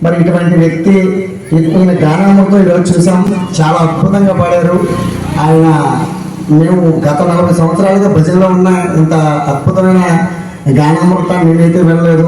మరి ఇటువంటి వ్యక్తి ఈయన గానామృతం ఈరోజు చూసాం, చాలా అద్భుతంగా పాడారు ఆయన. మేము గత 40 సంవత్సరాలుగా భజనలో ఉన్న ఇంత అద్భుతమైన గానామృతాన్ని నేనైతే వెళ్ళలేదు.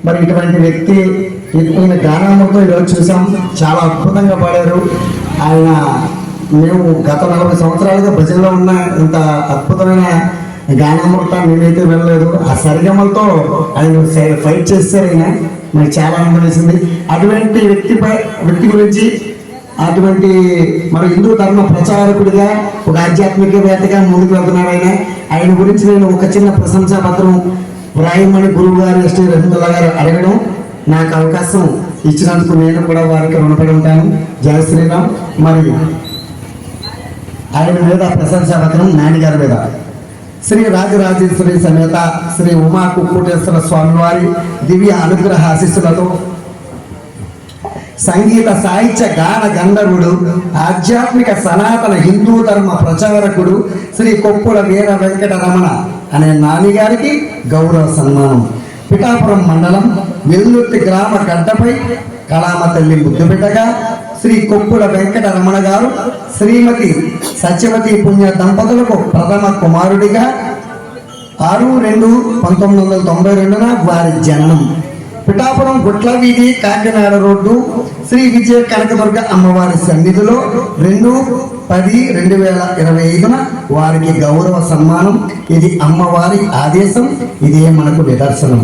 మరి ఇటువంటి వ్యక్తి ఈయన గానామృతం ఈరోజు చూసాం, చాలా అద్భుతంగా పాడారు ఆయన. మేము గత 40 సంవత్సరాలుగా భజనలో ఉన్న ఇంత అద్భుతమైన గానామృతాన్ని నేనైతే వెళ్ళలేదు. ఆ సరిగమలతో ఆయన ఫైట్ చేస్తారు ఆయన, నాకు చాలా ఆనందం వేసింది. అటువంటి వ్యక్తి గురించి, అటువంటి మరి హిందూ ధర్మ ప్రచారకుడిగా, ఒక ఆధ్యాత్మికవేత్తగా ముందుకు వెళ్తున్నాడు ఆయన. ఆయన గురించి నేను ఒక చిన్న ప్రశంసా పత్రం రాయమని గురువు గారు ఎస్టీ రహీముల్లా గారు అడగడం, నాకు అవకాశం ఇచ్చినందుకు నేను కూడా వారికి రుణపడి ఉంటాను. జయ శ్రీరామ్. మరి ఆయన మీద ప్రశంసా పత్రం నాన్నగారి మీద శ్రీ రాజరాజేశ్వరి సమేత శ్రీ ఉమా కుక్కుటేశ్వర స్వామి వారి దివ్య అనుగ్రహ ఆశీస్సులతో సంగీత సాహిత్య గాన గంధర్వుడు, ఆధ్యాత్మిక సనాతన హిందూ ధర్మ ప్రచారకుడు శ్రీ కొప్పుల వీర వెంకట రమణ అనే నాన్నగారికి గౌరవ సన్మానం. పిఠాపురం మండలం వెల్లుర్తి గ్రామ గడ్డపై కళామ తల్లి ముద్దుబిడ్డగా శ్రీ కొప్పుల వెంకట రమణ గారు శ్రీమతి సత్యవతి పుణ్య దంపతులకు ప్రథమ కుమారుడిగా 6/2/1992 వారి జననం. పిఠాపురం గుట్ల వీధి కాకినాడ రోడ్డు శ్రీ విజయ కనకదుర్గ అమ్మవారి సన్నిధిలో 2/10/2025 వారికి గౌరవ సన్మానం. ఇది అమ్మవారి ఆదేశం, ఇదే మనకు నిదర్శనం.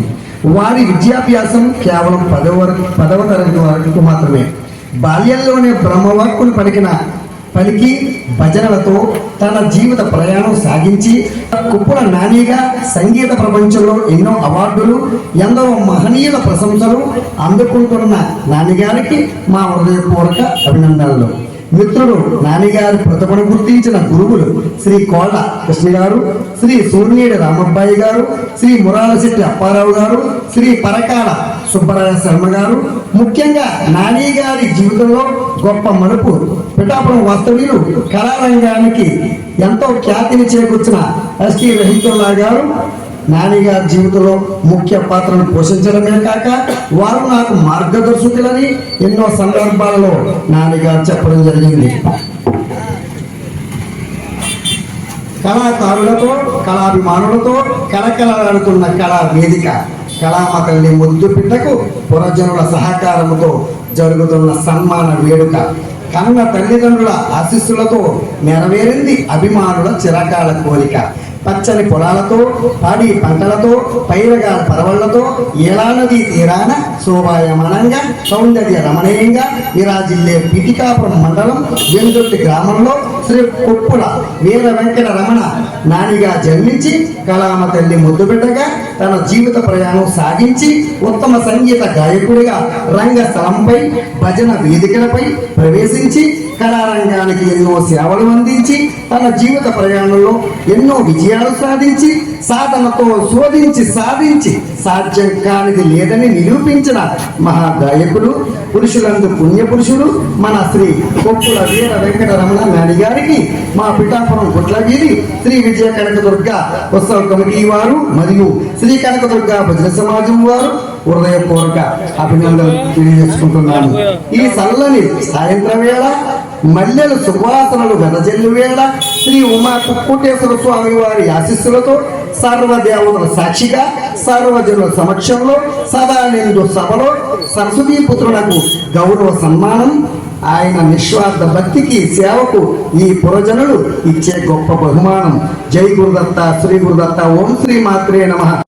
వారి విద్యాభ్యాసం కేవలం 10వ తరగతి వరకు మాత్రమే. బాల్యంలోనే బ్రహ్మవాక్కులు పలికి భజనలతో తన జీవిత ప్రయాణం సాగించి కుప్పుల నానిగా సంగీత ప్రపంచంలో ఎన్నో అవార్డులు, ఎందరో మహనీయుల ప్రశంసలు అందుకుంటున్న నాన్నగారికి మా హృదయపూర్వక అభినందనలు. మిత్రుడు నాన్నగారి ప్రతిభను గుర్తించిన గురువులు శ్రీ కోళ్ళ కృష్ణ గారు, శ్రీ సూర్నేడి రామబ్బాయి గారు, శ్రీ మురాలశెట్టి అప్పారావు గారు, శ్రీ పరకాల సుబ్బరాయ శర్మ గారు. ముఖ్యంగా నాని గారి జీవితంలో గొప్ప మలుపు పిఠాపురం వాస్తవ్యులు కళారంగానికి ఎంతో ఖ్యాతిని చేకూర్చిన ఎస్టీ రహీముల్లా గారు నాని గారి జీవితంలో ముఖ్య పాత్రను పోషించడమే కాక వారు నాకు మార్గదర్శకులని ఎన్నో సందర్భాలలో నాని గారు చెప్పడం జరిగింది. కళాకారులతో, కళాభిమానులతో కళకళలాడుతున్న కళా వేదిక కళామ తల్లి ముద్దు బిడ్డకు పురజనుల సహకారముతో జరుగుతున్న సన్మాన వేడుక కన్న తల్లిదండ్రుల ఆశీస్సులతో నెరవేరింది అభిమానుల చిరకాల కోరిక. పచ్చని పొలాలతో, పాడి పంటలతో, పైరగా పరవళ్లతో ఏలా నదీ తీరాన శోభాయమానంగా సౌందర్య రమణీయంగా విరాజిల్లే పిఠాపురం మండలం వెందుర్తి గ్రామంలో శ్రీ కొప్పుల వీర వెంకట రమణ నానిగా జన్మించి కళామ తల్లి ముద్దుబిడ్డగా తన జీవిత ప్రయాణం సాగించి ఉత్తమ సంగీత గాయకుడిగా రంగస్థలంపై, భజన వేదికలపై ప్రవేశించి కళారంగానికి ఎన్నో సేవలు అందించి తన జీవిత ప్రయాణంలో ఎన్నో విజయాలు సాధించి సాధనతో శోధించి సాధించి సాధ్యం కానిది లేదని నిరూపించిన మహాగాయకుడు, పురుషులందు పుణ్యపురుషుడు మన శ్రీ కొప్పుల వీర వెంకట రమణ నాని గారికి మా పిఠాపురం గుట్లగిరి శ్రీ విజయ కనకదుర్గ ఉత్సవ కమిటీ వారు మరియు శ్రీ కనకదుర్గ భజన సమాజం వారు హృదయపూర్వక అభినందనలు తెలియజేసుకుంటున్నాను. ఈ చల్లని సాయంత్రం వేళ మల్లెలు సువాసనలు వెదజల్లు వేళ శ్రీ ఉమా కుక్కుటేశ్వర స్వామి వారి ఆశీస్సులతో సర్వదేవతల సాక్షిగా సర్వజనుల సమక్షంలో సదా నిండు సభలో సరస్వతీ పుత్రులకు గౌరవ సన్మానం, ఆయన నిస్వార్థ భక్తికి సేవకు ఈ పురజనులు ఇచ్చే గొప్ప బహుమానం. జై గురుదత్త, శ్రీ గురుదత్త, ఓం శ్రీ మాత్రే నమః.